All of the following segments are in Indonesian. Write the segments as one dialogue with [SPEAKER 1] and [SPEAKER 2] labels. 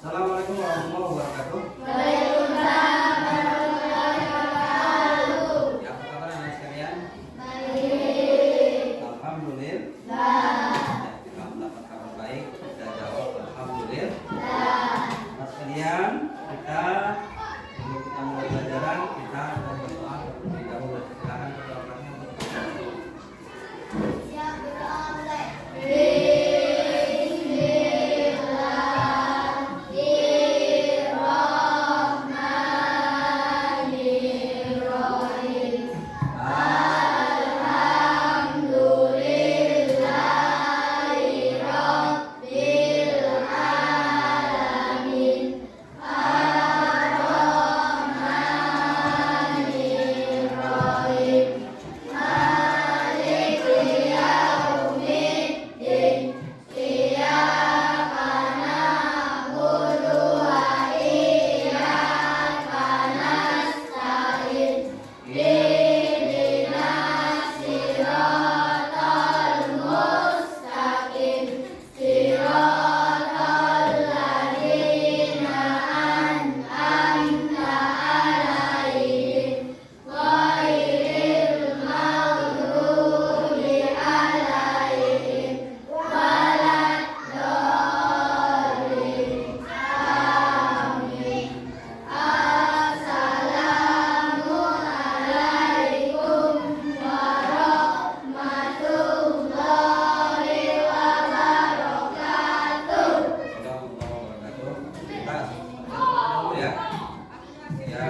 [SPEAKER 1] Assalamualaikum warahmatullahi wabarakatuh.
[SPEAKER 2] Waalaikumsalam warahmatullahi wabarakatuh.
[SPEAKER 1] Ya, apa kabar anak sekalian?
[SPEAKER 2] Baik.
[SPEAKER 1] Alhamdulillah. Ya, kita mendapat kabar baik. Kita jawab alhamdulillah. Anak sekalian, kita mulai pelajaran, kita berdoa terlebih dahulu. Silakan berdoa untuk
[SPEAKER 2] Siap berdoa.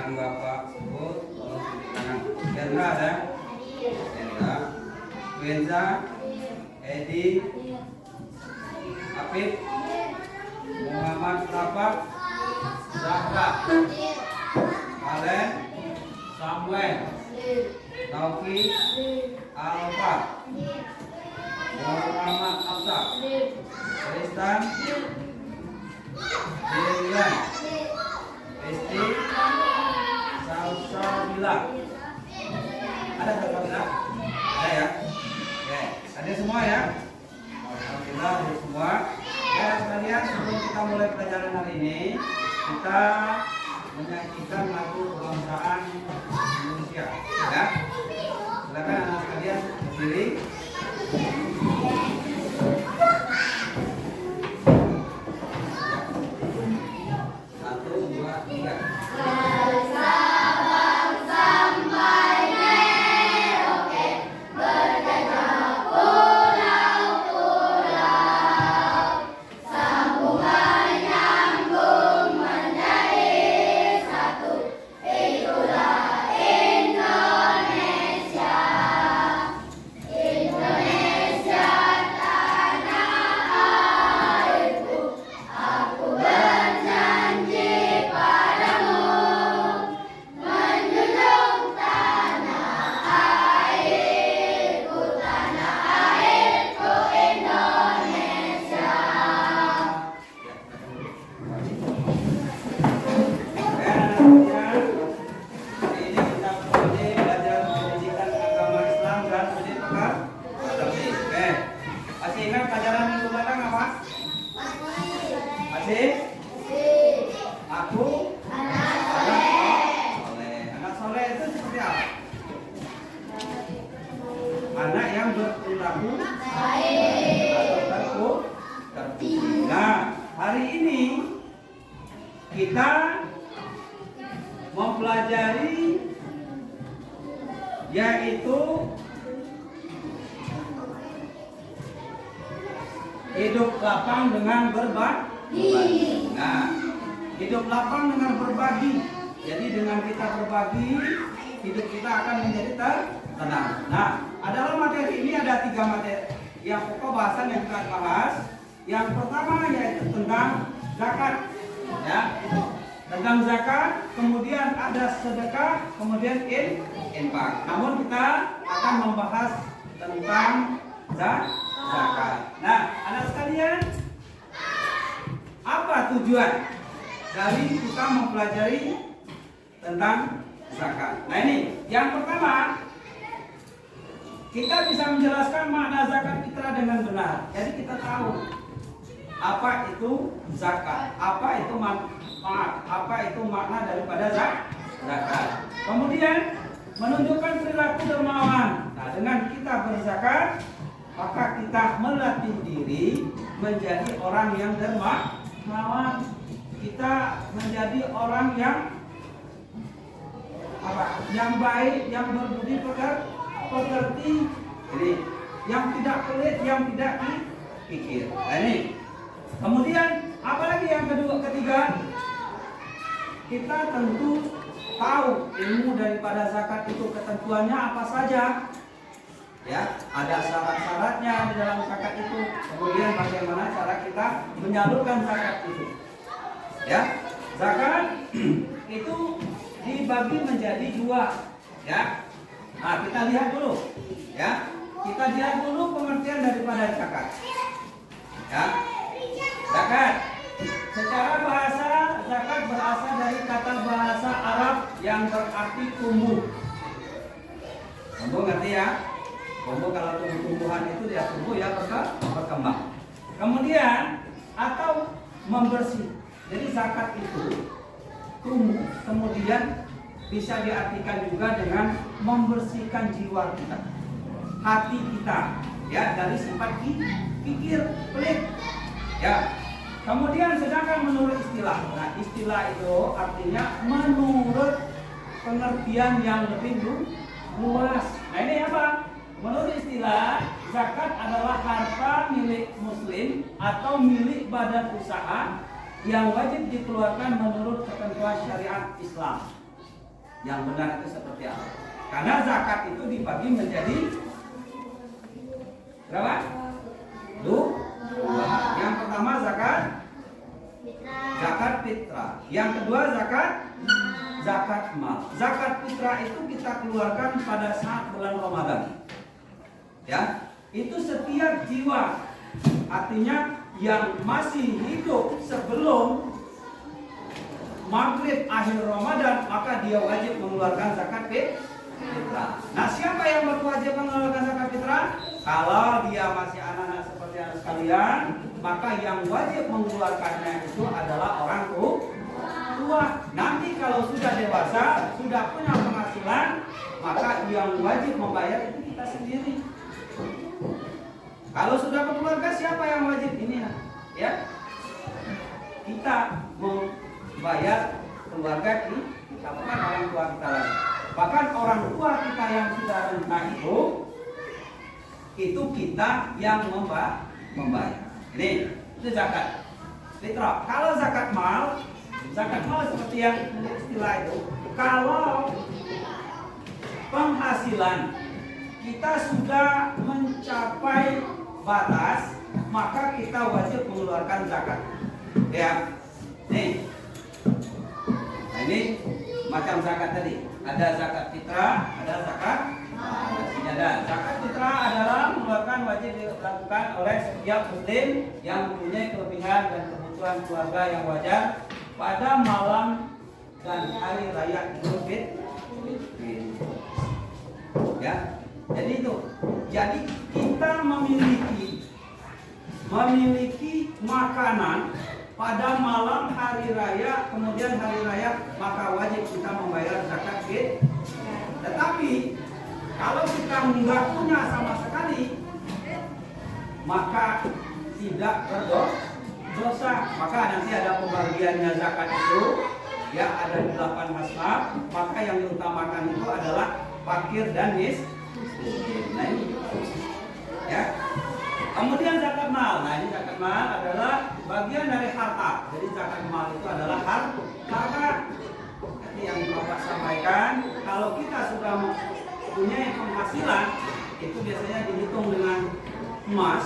[SPEAKER 1] yang Bapak sebut, tolong tunjuk tangan. Hendra ada? Hendra, Wenza, Edi, Apip, Muhammad Rafa, Zahra, Kalen, Samuel, Taufi, Alfa, Muhammad Abdul, Tristan, Dirian, Esti, Salsabila. Ada Salsabila? Ada ya? Oke, ada semua ya? Alhamdulillah ada semua. Ya sekalian, sebelum kita mulai pelajaran hari ini, kita menyanyikan lagu kebangsaan Indonesia. Ya? Silakan anak sekalian berdiri. Satu, dua, tiga. Aku anak soleh itu seperti apa? Anak yang berperilaku atau terpuji. Nah, hari ini kita mempelajari yaitu hidup lapang dengan berbagi. Nah, hidup lapang dengan berbagi. Jadi dengan kita berbagi, hidup kita akan menjadi tenang. Nah, adalah materi ini ada 3 materi. Yang pokok bahasan yang kita bahas. Yang pertama yaitu tentang zakat. Ya, tentang zakat. Kemudian ada sedekah. Kemudian infak. Namun kita akan membahas tentang zakat. Nah, anak sekalian, apa tujuan dari kita mempelajari tentang zakat? Nah ini, yang pertama, kita bisa menjelaskan makna zakat fitrah dengan benar. Jadi kita tahu apa itu zakat, apa itu apa itu makna daripada zakat. Kemudian menunjukkan perilaku dermawan. Nah, dengan kita berzakat, maka kita melatih diri menjadi orang yang dermawan. Kita menjadi orang yang yang baik, yang berbudi pekerti, jadi yang tidak pelit, yang tidak pikir. Nah, ini. Kemudian apalagi yang ketiga, kita tentu tahu ilmu daripada zakat itu ketentuannya apa saja. Ya, ada syarat-syaratnya di dalam zakat itu. Kemudian bagaimana cara kita menyalurkan zakat itu. Ya, zakat itu dibagi menjadi dua. Ya, nah kita lihat dulu. Ya, kita lihat dulu pengertian daripada zakat. Ya, zakat secara bahasa, zakat berasal dari kata bahasa Arab yang berarti tumbuh. Tumbuh ngerti ya? Tumbuh, kalau tumbuh-tumbuhan itu dia tumbuh ya berkembang. Kemudian atau membersih. Jadi zakat itu tumbuh, kemudian bisa diartikan juga dengan membersihkan jiwa kita, hati kita, ya, dari sifat pikir pelit. Ya. Kemudian sedangkan menurut istilah, nah istilah itu artinya menurut pengertian yang lebih luas. Nah ini apa? Menurut istilah, zakat adalah harta milik muslim atau milik badan usaha yang wajib dikeluarkan menurut ketentuan syariat Islam. Yang benar itu seperti apa? Karena zakat itu dibagi menjadi berapa? Dua. Yang pertama zakat fitrah. Yang kedua zakat mal. Zakat fitrah itu kita keluarkan pada saat bulan Ramadan. Ya, itu setiap jiwa, artinya yang masih hidup sebelum maghrib akhir Ramadan, maka dia wajib mengeluarkan zakat fitrah. Nah, siapa yang berwajib mengeluarkan zakat fitrah? Kalau dia masih anak-anak seperti anak sekalian, maka yang wajib mengeluarkannya itu adalah orang tua. Nanti kalau sudah dewasa, sudah punya penghasilan, maka yang wajib membayar itu kita sendiri. Kalau sudah berkeluarga, siapa yang wajib ini? Ya, kita membayar keluarga kita, bukan orang tua kita lagi. Bahkan orang tua kita yang sudah renta itu kita yang membayar. Ini itu zakat fitrah. Kalau zakat mal seperti yang istilah itu, kalau penghasilan kita sudah mencapai batas, maka kita wajib mengeluarkan zakat. Ya, nih. Nah, ini macam zakat tadi. Ada zakat fitrah, ada zakat istiadah. Zakat fitrah adalah mengeluarkan wajib dilakukan oleh setiap muslim yang mempunyai kelebihan dan kebutuhan keluarga yang wajar pada malam dan hari raya Idul Fitri. Ya, jadi itu. Jadi kita memiliki makanan pada malam hari raya, kemudian hari raya, maka wajib kita membayar zakat fitrah. Tetapi kalau kita nggak punya sama sekali, maka tidak berdosa. Maka nanti ada pembagiannya zakat itu, ya, ada 8 masnaf. Maka yang diutamakan itu adalah fakir dan miskin. Nah ini, ya. Kemudian zakat mal. Nah ini zakat mal adalah bagian dari harta. Jadi zakat mal itu adalah harta. Jadi yang Bapak sampaikan, kalau kita sudah mempunyai penghasilan, itu biasanya dihitung dengan emas.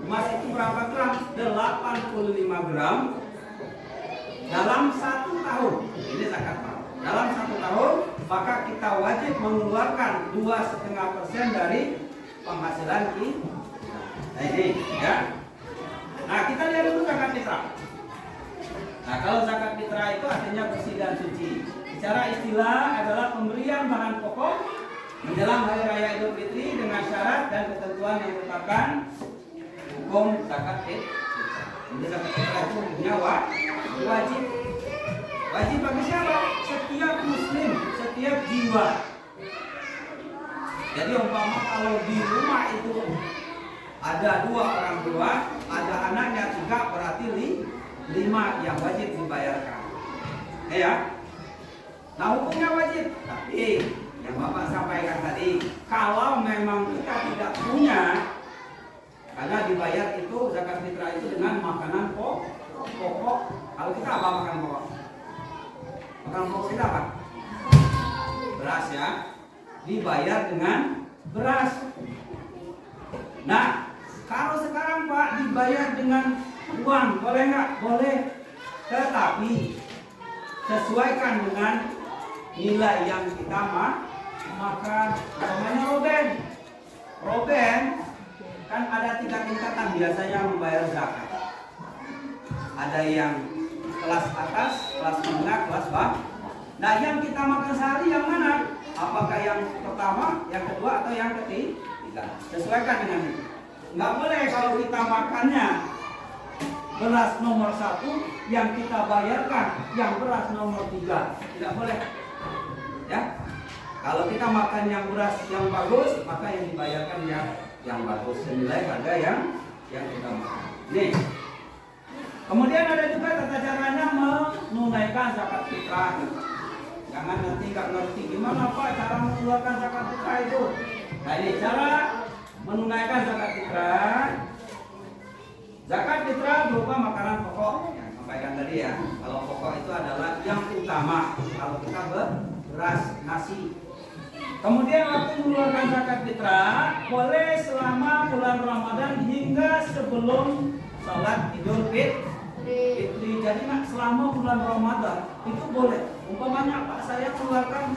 [SPEAKER 1] Emas itu berapa gram? 85 gram dalam 1 tahun. Ini zakat mal. Dalam 1 tahun, maka kita wajib mengeluarkan 2,5% dari penghasilan kita. Nah ini, ya. Nah kita lihat dulu zakat fitrah. Nah kalau zakat fitrah itu artinya bersih dan suci. Secara istilah adalah pemberian bahan pokok menjelang hari raya Idul Fitri dengan syarat dan ketentuan yang merupakan hukum zakat fitrah. Jadi zakat fitrah itu hukumnya wajib. Wajib bagi siapa? Setiap muslim, setiap jiwa. Jadi umpama kalau di rumah itu ada 2 orang tua, ada anaknya 3, berarti 5 yang wajib dibayarkan. Ya. Nah hukumnya wajib, tapi yang Bapak sampaikan tadi, kalau memang kita tidak punya, karena dibayar itu zakat fitrah itu dengan makanan pokok. Kalau kita apa makan pokok? Makanan pokok kita apa? Beras ya. Dibayar dengan beras. Nah, kalau sekarang Pak dibayar dengan uang, boleh nggak? Boleh. Tetapi sesuaikan dengan nilai yang kita makan. Namanya Roben kan ada 3 tingkatan biasanya membayar zakat. Ada yang kelas atas, kelas menengah, kelas bawah. Nah, yang kita makan sehari yang mana? Apakah yang pertama, yang kedua, atau yang ketiga? Sesuaikan dengan itu. Nggak boleh kalau kita makannya beras nomor 1, yang kita bayarkan yang beras nomor 3. Tidak boleh. Ya. Kalau kita makan yang beras yang bagus, maka yang dibayarkan yang bagus senilai harga yang kita makan. Nih. Kemudian ada juga tata caranya menunaikan zakat fitrah. Jangan nanti nggak ngerti gimana Pak cara mengeluarkan zakat fitrah itu. Nah ini cara menunaikan zakat fitrah. Zakat fitrah berupa makanan pokok yang sampaikan tadi ya. Kalau pokok itu adalah yang utama. Kalau kita beras, nasi. Kemudian waktu mengeluarkan zakat fitrah boleh selama bulan Ramadan hingga sebelum sholat Idul Fitri. Jadi selama bulan Ramadan itu boleh. Umpamanya Pak saya keluarkan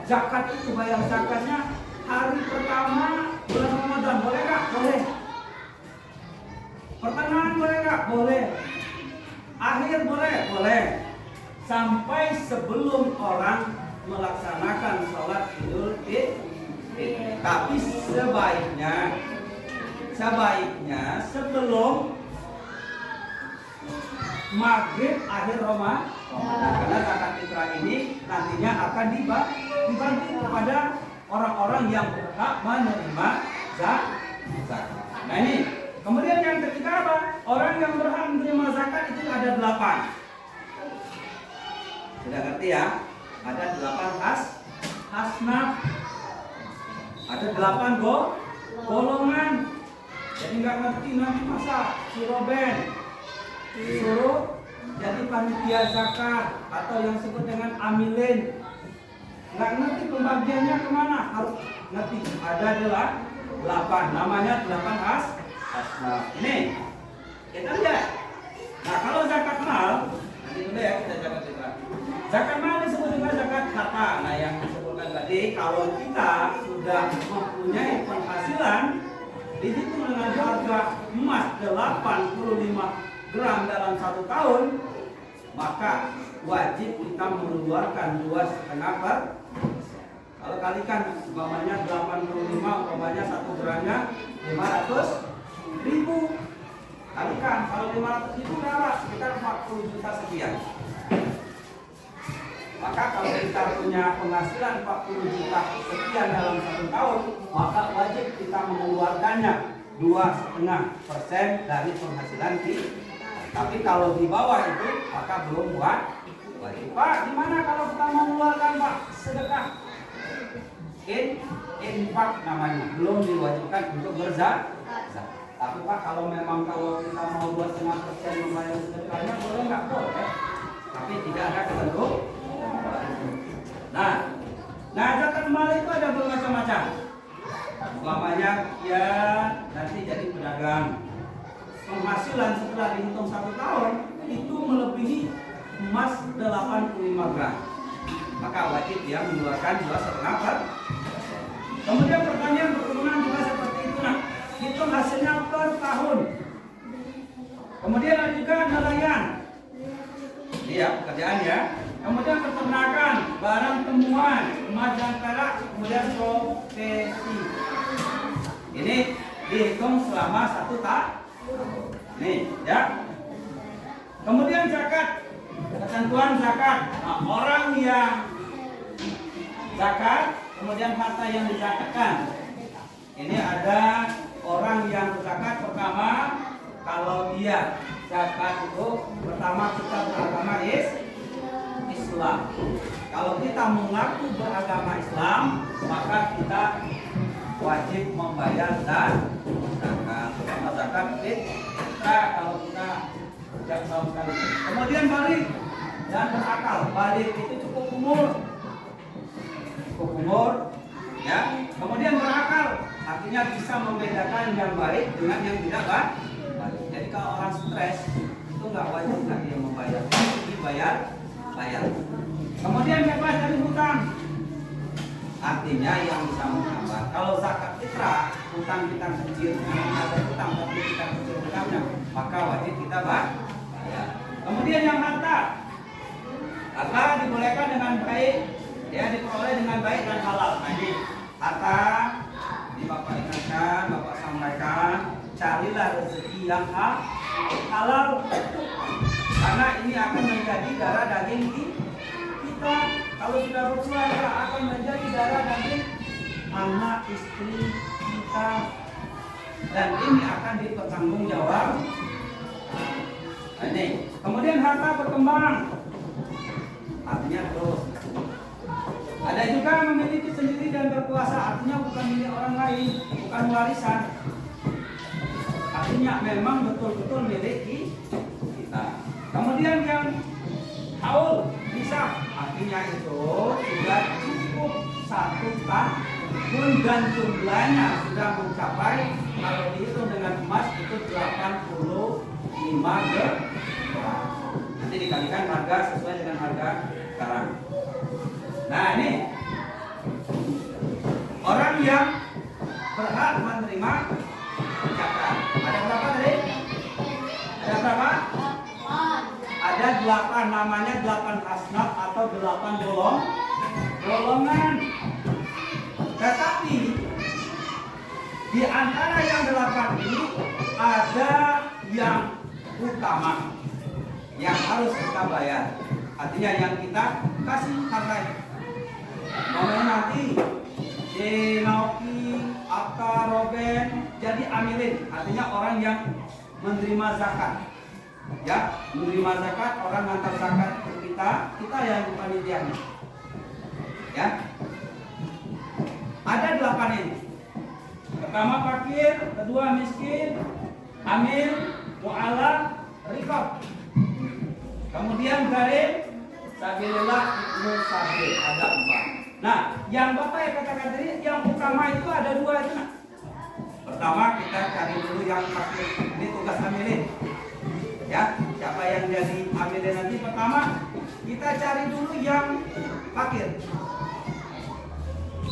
[SPEAKER 1] zakat itu, bayar zakatnya hari pertama bulan Ramadan, boleh nggak? Boleh. Pertengahan boleh nggak? Boleh. Akhir boleh? Boleh. Sampai sebelum orang melaksanakan sholat Idul Fitri. Tapi sebaiknya sebelum maghrib akhir Ramadan, karena zakat fitrah ini nantinya akan dibagi kepada orang-orang yang berhak menerima zakat. Nah ini, kemudian yang ketiga apa? Orang yang berhak menerima zakat itu ada 8. Sudah ngerti ya? Ada 8 asnaf, ada 8 golongan. Jadi nggak ngerti nanti masa si Roben disuruh jadi panitia zakat atau yang disebut dengan amilin. Nggak ngerti pembagiannya kemana, harus ngerti. Ada 8, namanya 8 asnaf. Ini kita lihat. Nah kalau zakat mal, nanti dulu ya kita zakat fitrah. Zakat mal disebut juga zakat harta. Nah yang disebutkan tadi, kalau kita sudah mempunyai penghasilan di situ dengan harga emas 85 gram dalam 1 tahun, maka wajib kita mengeluarkan 2,5%. Kalau kalikan umpamanya 85, umpamanya 1 gramnya 500.000. Kalikan kalau 500.000 berapa? Sekitar 40 juta sekian. Maka kalau kita punya penghasilan 40 juta sekian dalam 1 tahun, maka wajib kita mengeluarkannya 2,5% dari penghasilan kita. Tapi kalau di bawah itu, maka belum wajib. Pak, gimana kalau kita mau mengeluarkan Pak? Sedekah. Infak namanya, belum diwajibkan untuk berzakat. Tapi Pak, kalau kita mau 2,5% membayar sedekahnya, boleh nggak? Boleh. Tapi tidak ada ketentuan. Nah zakat mal itu ada bermacam-macam. Umpamanya ya nanti jadi pedagang. Penghasilan setelah dihitung 1 tahun itu melebihi emas 85 gram. Maka wajib dia mengeluarkan 2,5%. Kemudian pertanian perkebunan juga seperti itu. Nah, hitung hasilnya per tahun. Kemudian ada juga nelayan. Ini ya pekerjaan ya. Kemudian peternakan, barang temuan, emas dan perak, kemudian profesi. Ini dihitung selama 1 tahun. Nih, ya. Kemudian zakat, ketentuan zakat. Nah, orang yang zakat, kemudian harta yang dizakatkan. Ini ada orang yang berzakat pertama, kalau dia zakat itu pertama kita beragama Islam. Kalau kita mengaku beragama Islam, maka kita wajib membayar zakat. Pertama zakat kita kalau kita sejak tahun sekali. Kemudian balik dan berakal. Balik itu cukup umur, ya. Kemudian berakal, artinya bisa membedakan yang baik dengan yang tidak baik. Jadi kalau orang stres itu nggak wajib lagi yang membayar, dibayar. Kemudian bebas dari hutang, artinya yang bisa menghambat. Kalau zakat fitrah, hutang kita kecil, ada hutang tapi kita kecil hutangnya, maka wajib kita bayar. Kemudian yang harta dibolehkan dengan baik, ya, diperoleh dengan baik dan halal. Nah, ini harta di Bapak ingatkan, Bapak sampaikan, carilah rezeki yang halal, karena ini akan menjadi darah daging kita. Kalau sudah berkeluarga akan menjadi darah daging anak istri kita, dan ini akan dipertanggungjawab. Ini. Kemudian harta berkembang, artinya terus. Ada juga memiliki sendiri dan berkuasa, artinya bukan milik orang lain, bukan warisan. Artinya memang betul-betul milik kita. Kemudian yang haul bisa, artinya itu sudah cukup 1 tahun dan jumlahnya sudah mencapai, kalau dihitung dengan emas itu 85 gram. Nanti dikalikan harga sesuai dengan harga sekarang. Nah, ini orang yang berhak menerima zakat. Ada berapa tadi? Ada berapa? Ada 8, namanya 8 asnaf atau 8 golongan. Tetapi di antara yang 8 ini ada yang utama yang harus kita bayar. Artinya yang kita kasih hargai. Namanya nanti si Naoki, Aka, Roben jadi amilin, artinya orang yang menerima zakat. Ya, menerima zakat, orang ngantar zakat ke kita yang panitianya. Ya. Ada 8 ini. Pertama fakir, kedua miskin, amil, mu'alaf, rikab. Kemudian garim, sabilillah, ibnu sabil, ada 4. Nah, yang Bapak yang katakan tadi, yang utama itu ada 2 itu. Nah. Pertama kita cari dulu yang fakir, ini tugas amilin. Ya, siapa yang jadi amilin nanti pertama, kita cari dulu yang fakir.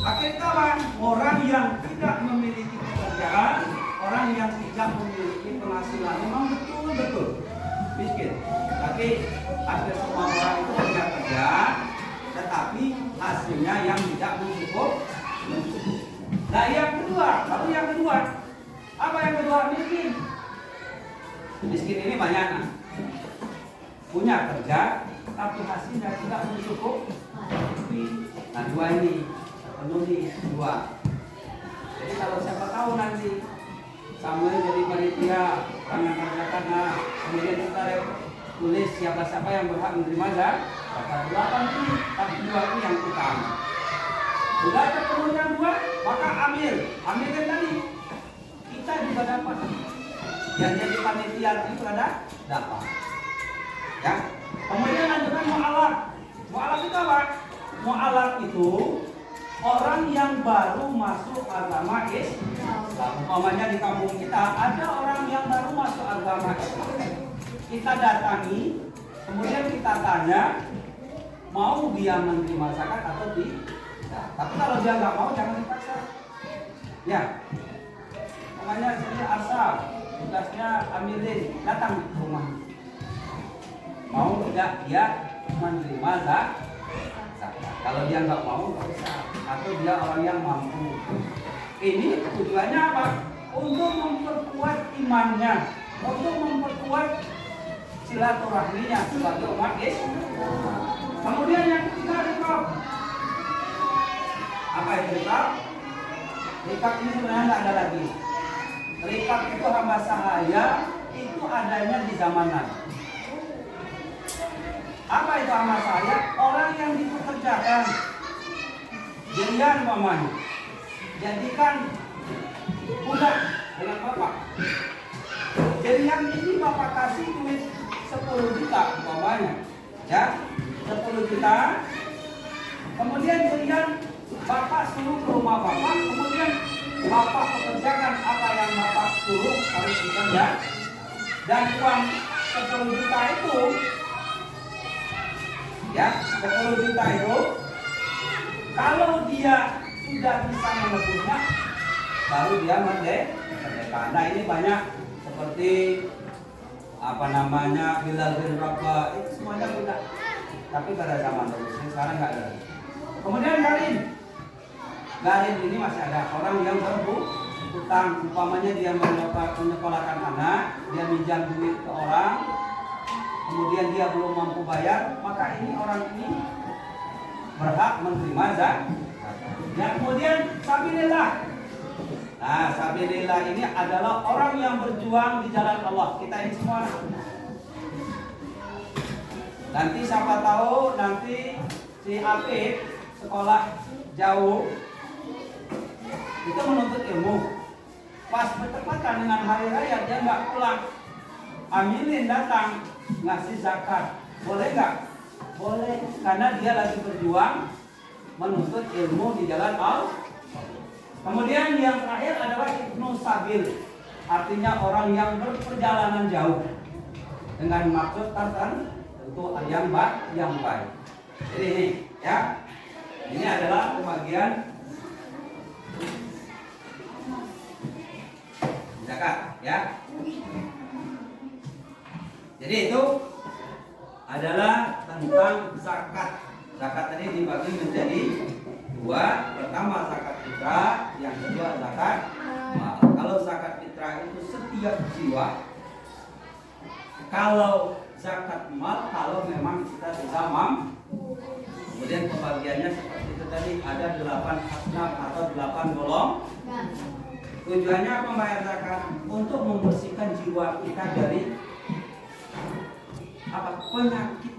[SPEAKER 1] Fakir itu apa? Orang yang tidak memiliki pekerjaan, orang yang tidak memiliki penghasilan, memang betul-betul miskin. Tapi hampir semua orang itu punya kerja, tetapi hasilnya yang tidak mencukupi. Nah, yang kedua, lalu yang kedua, apa yang kedua? Miskin. Miskin ini banyak, punya kerja, tapi hasilnya tidak mencukupi. Nah, 2 ini penulis 2. Jadi kalau siapa tahu nanti Samuel jadi panitia orang kerjakan, nah kemudian kita tulis siapa-siapa yang berhak menerima zakat. 8 ini, tapi 2 ini yang utama. Sudah terpenuhi yang 2, maka amil tadi kita juga dapat. Yang jadi panitia itu ada dapat. Ya. Kemudian lanjutkan mu'alaf. Mu'alaf itu apa? Mu'alaf itu orang yang baru masuk agama Islam. Umpamanya di kampung kita ada orang yang baru masuk agama Islam. Kita datangi, kemudian kita tanya, mau dia menerima zakat atau tidak. Tapi kalau dia nggak mau, jangan dipaksa. Ya, namanya saya asal, tugasnya amilin, datang ke rumah. Mau tidak dia menerima zakat. Kalau dia nggak mau, nggak bisa. Atau dia orang yang mampu. Ini tujuannya apa? Untuk memperkuat imannya, untuk memperkuat silaturahminya sebagai umat Islam. Kemudian yang ketiga rikab. Apa itu rikab? Rikab ini sebenarnya nggak ada lagi. Rikab itu hamba sahaya, itu adanya di zaman Nabi. Apa itu hamba sahaya? Orang yang dipekerjakan. Jadian mamanya. Jadikan budak dengan bapak. Jadi yang ini bapak kasih duit 10 juta mamanya. Ya, 10 juta. Kemudian jadian bapak suruh ke rumah bapak, kemudian bapak pekerjakan apa yang bapak suruh harus bekerja, dan uang 10 juta itu, ya 10 juta itu, kalau dia sudah bisa menebusnya, baru dia merdeka. Nah ini banyak seperti apa namanya Bilal bin Rabah, itu semuanya sudah. Tapi pada zaman dulu, sekarang nggak ada. Kemudian garin ini masih ada orang yang berhutang, umpamanya dia menyekolahkan anak, dia minjam duit ke orang, kemudian dia belum mampu bayar, maka ini orang ini berhak menerima zakat. Dan kemudian sabilillah. Nah, sabilillah ini adalah orang yang berjuang di jalan Allah. Kita ini semua. Nanti siapa tahu nanti si Apip sekolah jauh itu menuntut ilmu, pas bertepatan dengan hari raya dia nggak pulang, amilin datang ngasih zakat, boleh nggak? Boleh, karena dia lagi berjuang menuntut ilmu di jalan Allah. Kemudian yang terakhir adalah ibnu sabil, artinya orang yang berperjalanan jauh dengan maksud tertentu yang baik. Jadi ini ya, ini adalah pembagian zakat ya. Jadi itu adalah tentang zakat. Zakat tadi dibagi menjadi dua. Pertama zakat fitrah, yang kedua zakat mal. Kalau zakat fitrah itu setiap jiwa. Kalau zakat mal, kalau memang kita sudah mampu. Kemudian pembagiannya seperti itu tadi, ada 8 asnaf atau 8 golongan. Tujuannya apa membayar zakat? Untuk membersihkan jiwa kita dari apa? Penyakit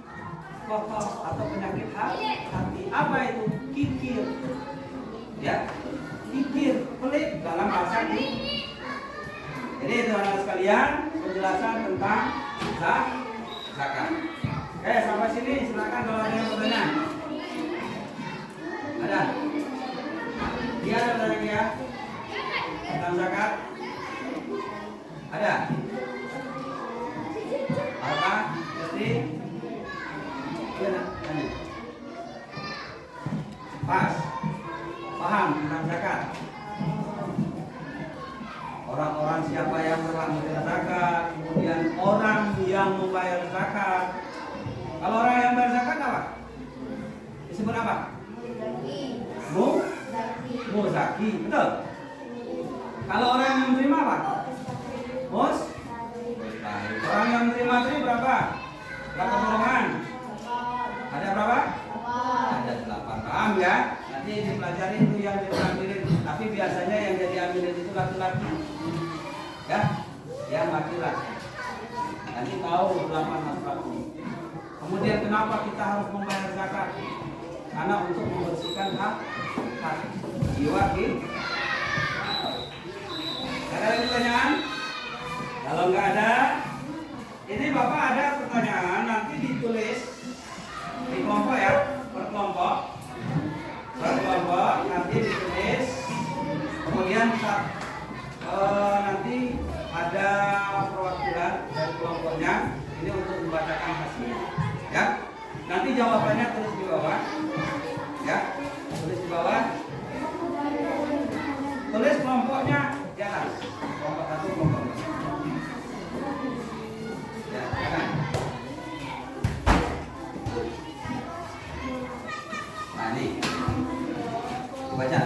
[SPEAKER 1] kotor atau penyakit hati. Apa itu? Kikir. Ya, kikir, pelit dalam bahasa ini. Jadi itu anak sekalian penjelasan tentang zakat. Oke, sampai sini silakan kalau ada yang bertanya. Ada? Dia ada lagi ya? Tentang zakat? Ada? Apa? Jadi? Iya, tanya. Pas? Paham tentang zakat? Orang-orang siapa yang berhak membayar zakat, kemudian orang yang membayar zakat. Kalau orang yang membayar zakat apa? Disebut apa? Muzaki, betul? Kalau orang yang menerima apa? Orang yang menerima tadi berapa? Berapa golongan? Ada berapa? Ada 8. Paham ya? Nanti dipelajari itu yang diambilin. Tapi biasanya yang jadi ambilin itu laki-laki. Ya? Yang laki-laki. Nanti tahu 8 masalah ini. Kemudian kenapa kita harus membayar zakat? Karena untuk membersihkan hati, jiwa kita. Ada lagi pertanyaan? Kalau nggak ada, ini Bapak ada pertanyaan, nanti ditulis di kelompok ya, per kelompok nanti ditulis. Kemudian nanti ada perwakilan dari kelompoknya ini untuk membacakan hasilnya. Ya, nanti jawabannya tulis di bawah. Ya, tulis di bawah. Tulis kelompoknya di atas. Kelompok 1, kelompok 2. Ya, kan? Nah, ini baca.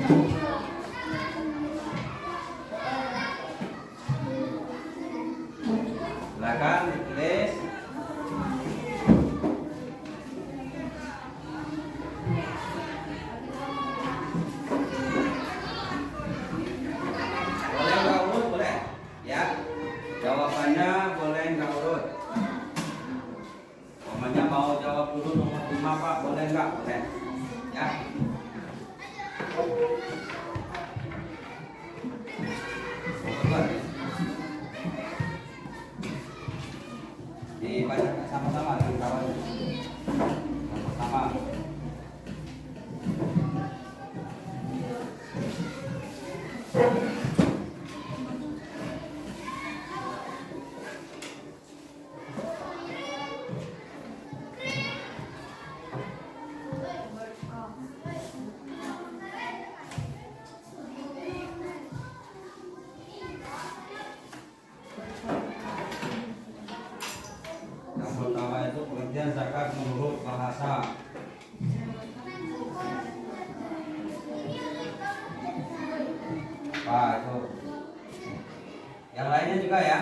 [SPEAKER 1] Silakan ditulis. Boleh nggak urut? Boleh. Ya. Jawabannya boleh nggak urut? Namanya mau jawab dulu nomor 5 Pak, boleh nggak? Boleh. Ya. Boleh. Dibaca sama-sama dengan kawan. Yang pertama. Yang pertama itu pengertian zakat menurut bahasa. Pak itu. Yang lainnya juga ya.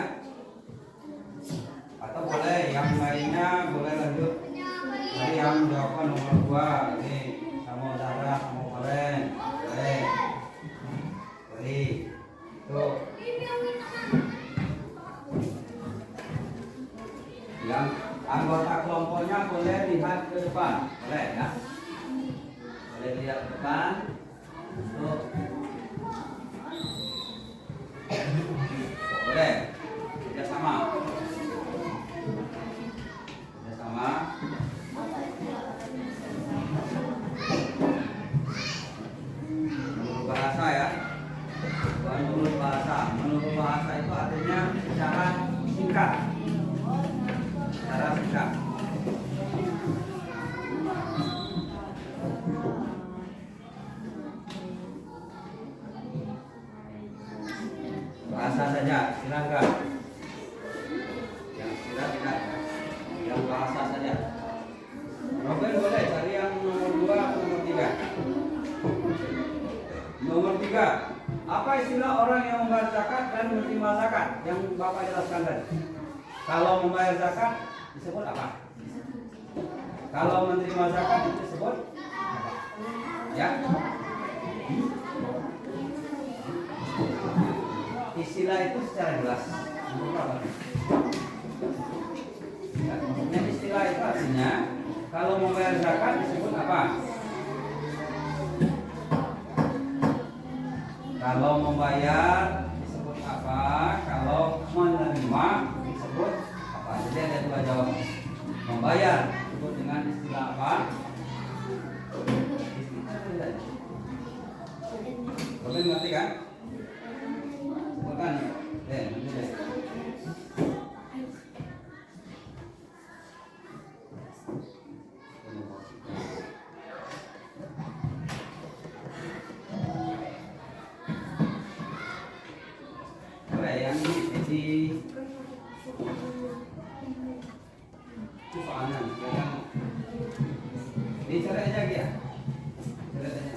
[SPEAKER 1] Atau boleh yang lainnya boleh lanjut. Tadi yang jawaban nomor 2 ini sama Zahra sama Karen. Boleh. Boleh. Itu. Yang anggota kelompoknya boleh lihat ke depan, boleh ya? Boleh lihat ke depan. Tuh. Boleh. Kerjasama. Kerjasama. Menurut bahasa ya. Menurut bahasa. Menurut bahasa itu artinya secara singkat. Secara singkat. Bahasa saja, silakan. Yang tidak tidak, yang bahasa saja. Robin boleh cari yang nomor 2 atau nomor 3. Nomor 3. Apa istilah orang yang membayar zakat dan menerima zakat yang Bapak jelaskan tadi? Kalau membayar zakat disebut apa? Kalau menerima zakat disebut apa? Ya. Istilah itu secara jelas. Ya, istilah itu artinya kalau membayar zakat disebut apa? Kalau membayar disebut apa? Kalau menerima disebut apa? Jadi ada 2 jawaban. Membayar disebut dengan istilah apa? Kalian ngerti kan? Bukan? Nanti deh. Yang ini itu soalnya yang ini cara aja ya. Cara aja.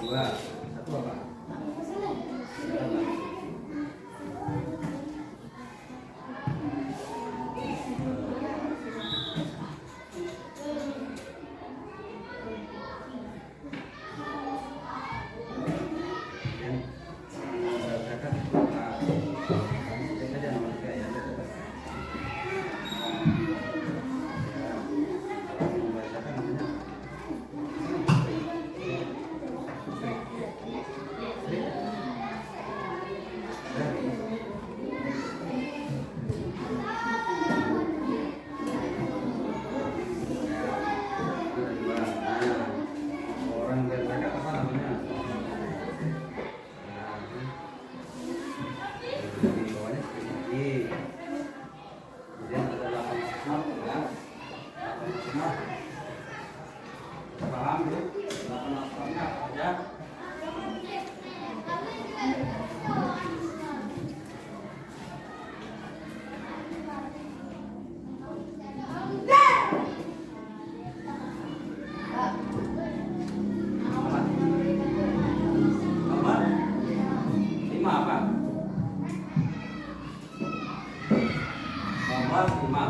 [SPEAKER 1] Dua. Satu apa? Apa? Orang berzakat apa namanya? Di bawahnya sedikit. Kemudian ada 8 asnaf ya. 8 asnaf. Paham ya? 8 asnafnya apa aja? Apa? 5 apa? Nomor 5.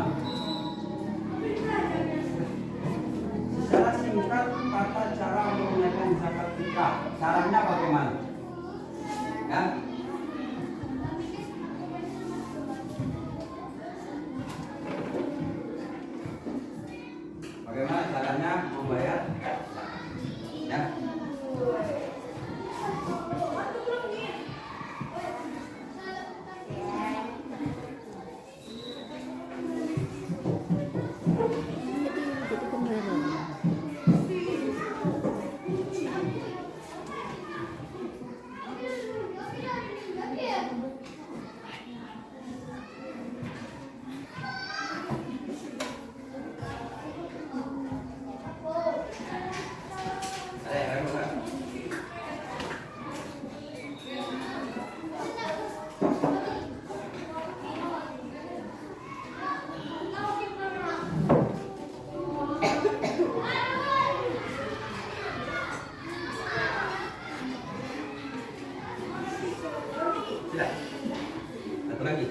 [SPEAKER 1] Secara singkat tata cara menunaikan zakat fitrah. Caranya bagaimana? Ya. Bagaimana caranya membayar zakat? Ya. Ada yang lain bukan? Tidak. Satu lagi.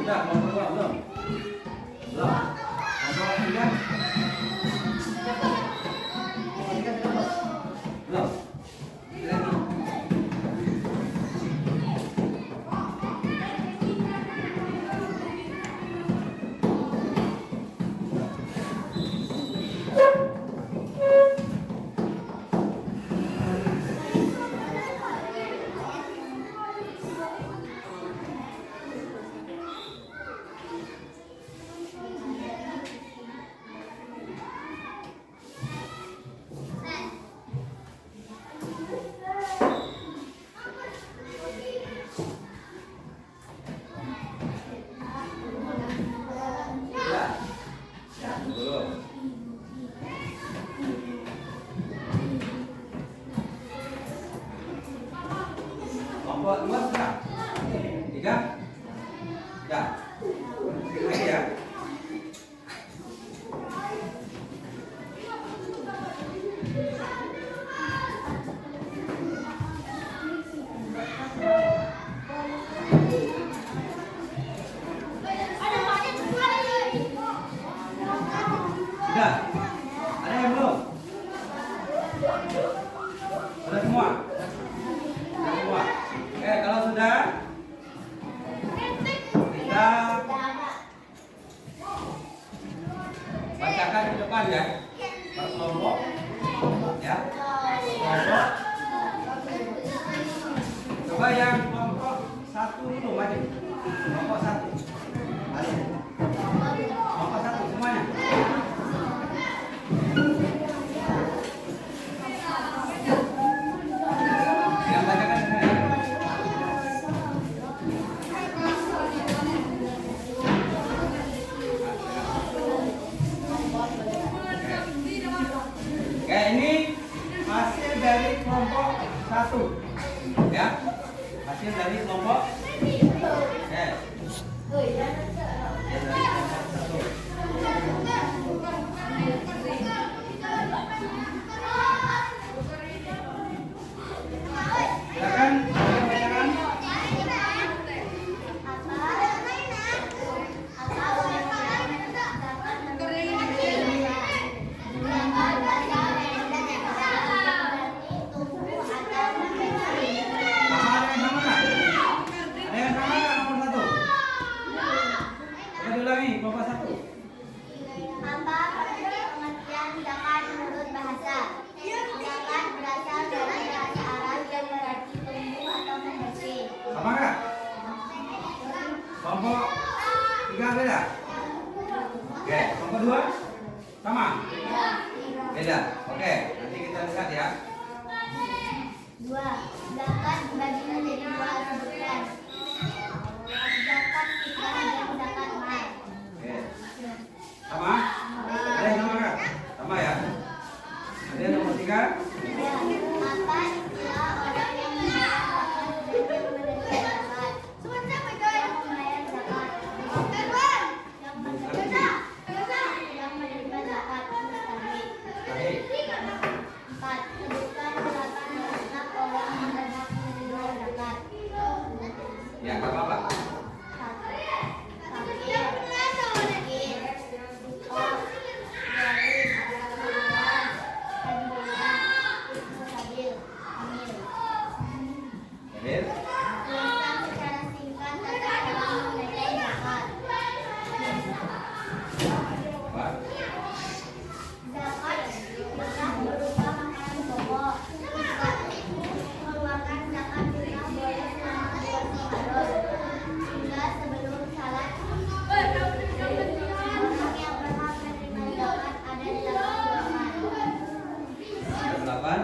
[SPEAKER 1] Sudah, nomor 2 belum? Belum. Nomor 3? Nomor 3 sudah belum? Belum. Lagi. Kelompok 2 sudah? 3? Sudah? Lagi ya? Sudah semua? Sudah semua. Oke, kalau sudah kita bacakan di depan ya. Per kelompok ya. Kelompok. Coba yang kelompok 1 dulu maju. Kelompok 1. Maju. Kelompok 1 semuanya. Yang bacakan semuanya. Oke, ini hasil dari kelompok 1 ya. Hasil dari kelompok oke. Hasil dari kelompok 1. Silakan bacakan. Ada yang sama nggak? Ada yang sama nggak nomor 1? Coba diulangi kelompok 1.
[SPEAKER 2] Apa pengertian zakat menurut bahasa? Zakat berasal dari bahasa Arab yang berarti tumbuh atau membersih.
[SPEAKER 1] Sama nggak? Kelompok 3 beda? Oke, kelompok 2 sama? Beda. Oke, nanti kita lihat ya.
[SPEAKER 2] 2. Zakat dibagi menjadi 2 sebutan. Zakat fitrah dan zakat mal.
[SPEAKER 1] Oke. Sama? Ada yang sama nggak? Sama ya? Ada yang nomor 3?
[SPEAKER 2] Ya, apa istilah orang yang membayar zakat dan yang menerima zakat? Yang membayar zakat. Yang menerima zakat mustahik.
[SPEAKER 1] Baik.
[SPEAKER 2] 4. Sebutkan 8 mazhab orang yang berhak menerima zakat.
[SPEAKER 1] Ya, nggak apa-apa.
[SPEAKER 2] 1. Fakir, miskin, fuqara, gharib, luas, hadiyah, ibnu sabil, amil.
[SPEAKER 1] Hadir.
[SPEAKER 2] Jelaskan secara singkat tata cara menunaikan zakat.
[SPEAKER 1] Pak.
[SPEAKER 2] Zakat fitrah berupa makanan pokok. Mengeluarkan zakat fitrah boleh selama bulan Ramadan hingga sebelum salat. Orang yang berhak menerima zakat ada 8 golongan.
[SPEAKER 1] Ada 8.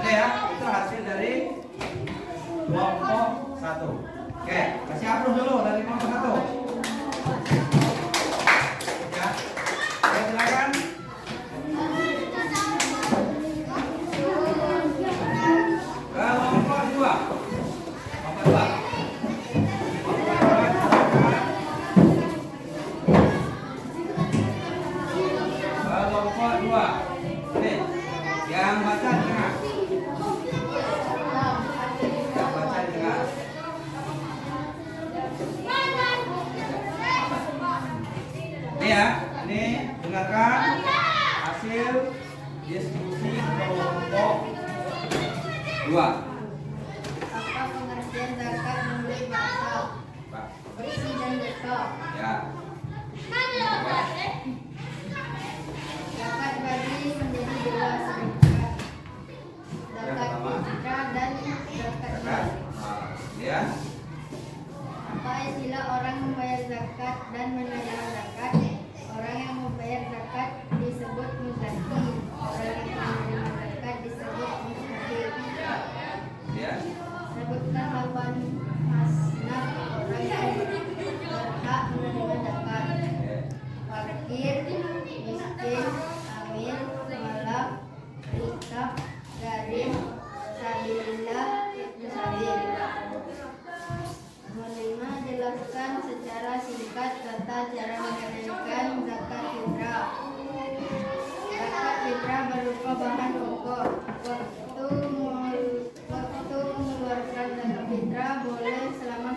[SPEAKER 1] Itu ya, itu hasil dari kelompok 1. Oke, kasih approve dulu dari kelompok 1. Ya. Oke, silakan. Kelompok 2. Kelompok 2. Kelompok 2. Nih, yang baca di tengah. Yang baca di tengah. Ini ya, ini dengarkan hasil diskusi kelompok 2.
[SPEAKER 2] Apa pengertian zakat menurut bahasa?
[SPEAKER 1] Pak.
[SPEAKER 2] Bersih dan bersih.
[SPEAKER 1] Ya.
[SPEAKER 2] Zakat bagi menjadi 2 sebutan. Zakat
[SPEAKER 1] pertama.
[SPEAKER 2] fitrah dan zakat
[SPEAKER 1] Zakat.
[SPEAKER 2] mal.
[SPEAKER 1] Ya.
[SPEAKER 2] Apa istilah orang membayar zakat dan menerima zakat? Orang yang membayar zakat disebut muzaki. Orang yang menerima zakat disebut mustahik.
[SPEAKER 1] Ya.
[SPEAKER 2] Sebutkan 8 mazhab orang yang berhak menerima zakat.
[SPEAKER 1] Oke.
[SPEAKER 2] Fakir, miskin, amil, malak, rikab, garim, sabilillah, ibnu sabil. 5. Jelaskan secara singkat tata cara menunaikan zakat fitrah. Zakat fitrah berupa bahan pokok. Waktu mengeluarkan zakat fitrah boleh selama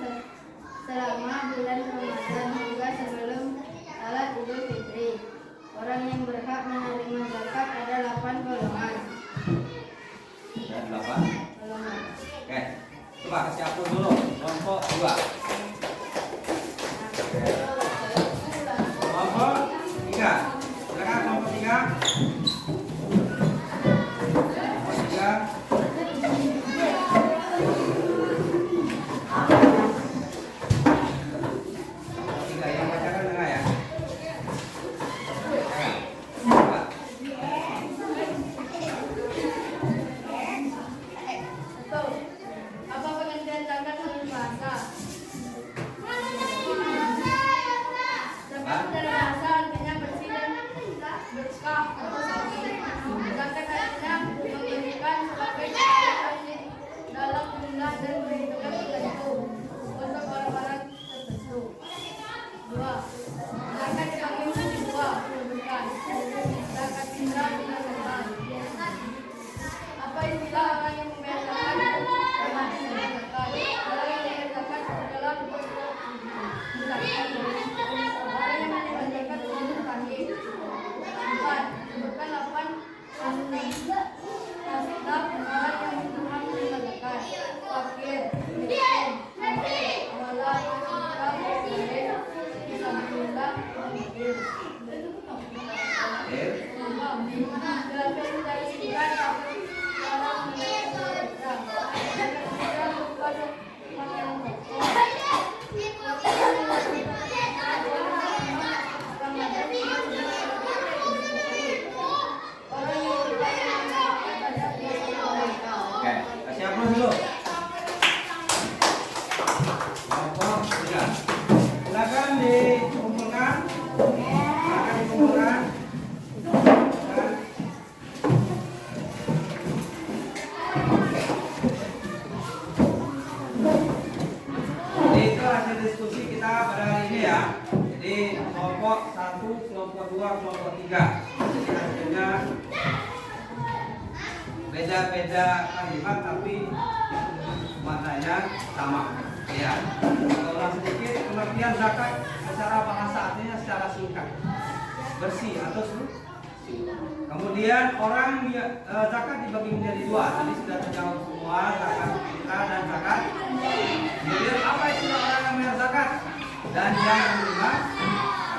[SPEAKER 2] bulan Ramadan hingga sebelum salat Idul Fitri. Orang yang berhak menerima atau sakit. Zakat artinya memberikan sebagai contoh dalam jumlah dan perhitungan tertentu untuk orang-orang tertentu. 2. Zakat dibagi menjadi dua kedudukan. Zakat fitrah dan zakat. Apa istilah orang yang membayar zakat? Orang yang membayar zakat adalah orang yang menerima zakat untuk tahib. 4. Sebutkan 8 asnaf orang yang berhak menerima zakat. Fakir, miskin, awalah, fikra, miskin, fisabilillah, miskin. Jelaskan dari sekitar orang menerima zakat. Zakat fitrah berupa makanan pokok.
[SPEAKER 1] Oke, kasih aplaus dulu. Kelompok 3. Silakan dikumpulkan. Silakan dikumpulkan. Jadi itu hasil diskusi kita pada hari ini ya. Jadi kelompok 1, kelompok 2, kelompok 3. Jadi hasilnya beda-beda kalimat tapi maknanya sama. Ya. Kalau sedikit pengertian zakat secara bahasa artinya secara singkat. Bersih atau suci. Kemudian orang zakat dibagi menjadi dua. Tadi sudah terjawab semua, zakat fitrah dan zakat. Kemudian apa istilah orang yang membayar zakat dan yang menerima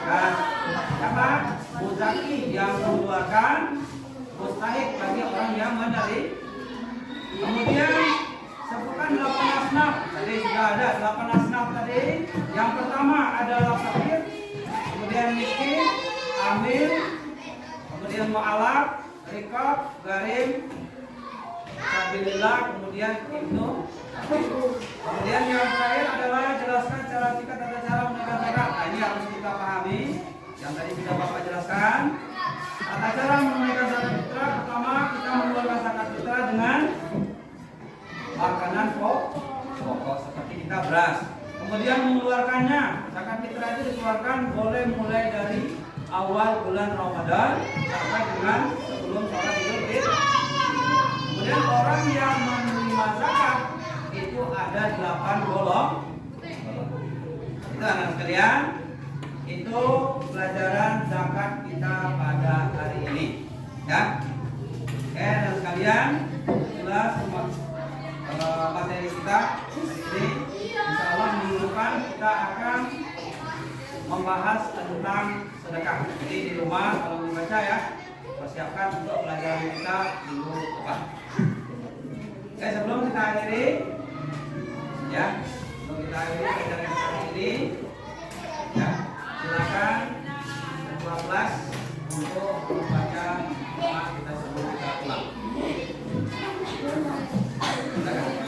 [SPEAKER 1] zakat? Siapa? Muzaki yang mengeluarkan, mustahik bagi orang yang menerima. Kemudian sebutkan 8 asnaf. Tadi sudah ada 8 asnaf tadi. Yang pertama adalah fakir, kemudian miskin, amil, kemudian mu'alaf, rikab, garim, sabilillah, kemudian ibnu. Kemudian yang terakhir adalah jelaskan cara sikat tata cara menunaikan zakat. Nah, ini harus kita pahami. Yang tadi sudah Bapak jelaskan. Tata cara menunaikan zakat fitrah, pertama kita mengeluarkan zakat fitrah dengan makanan pokok seperti kita beras. Kemudian mengeluarkannya, zakat fitrah itu dikeluarkan boleh mulai dari awal bulan Ramadan sampai dengan sebelum sholat Idul Fitri. Kemudian orang yang menerima zakat itu ada 8 golongan. Itu anak sekalian, itu pelajaran zakat kita pada hari ini. Ya, oke anak sekalian, jelas semua materi kita hari ini. Insya Allah minggu depan kita akan membahas tentang sedekah. Jadi di rumah kalau membaca ya, persiapkan untuk pelajaran kita minggu depan. Oke, sebelum kita akhiri ya, sebelum kita akhiri pelajaran kita ini ya, silakan ketua kelas untuk membaca doa kita sebelum kita pulang. Silakan.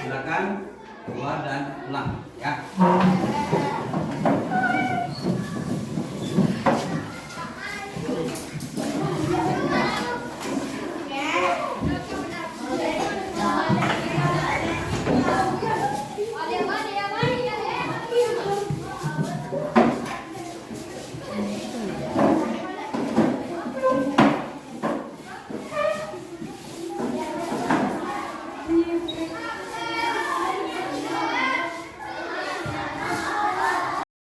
[SPEAKER 1] Silakan keluar dan pulang ya.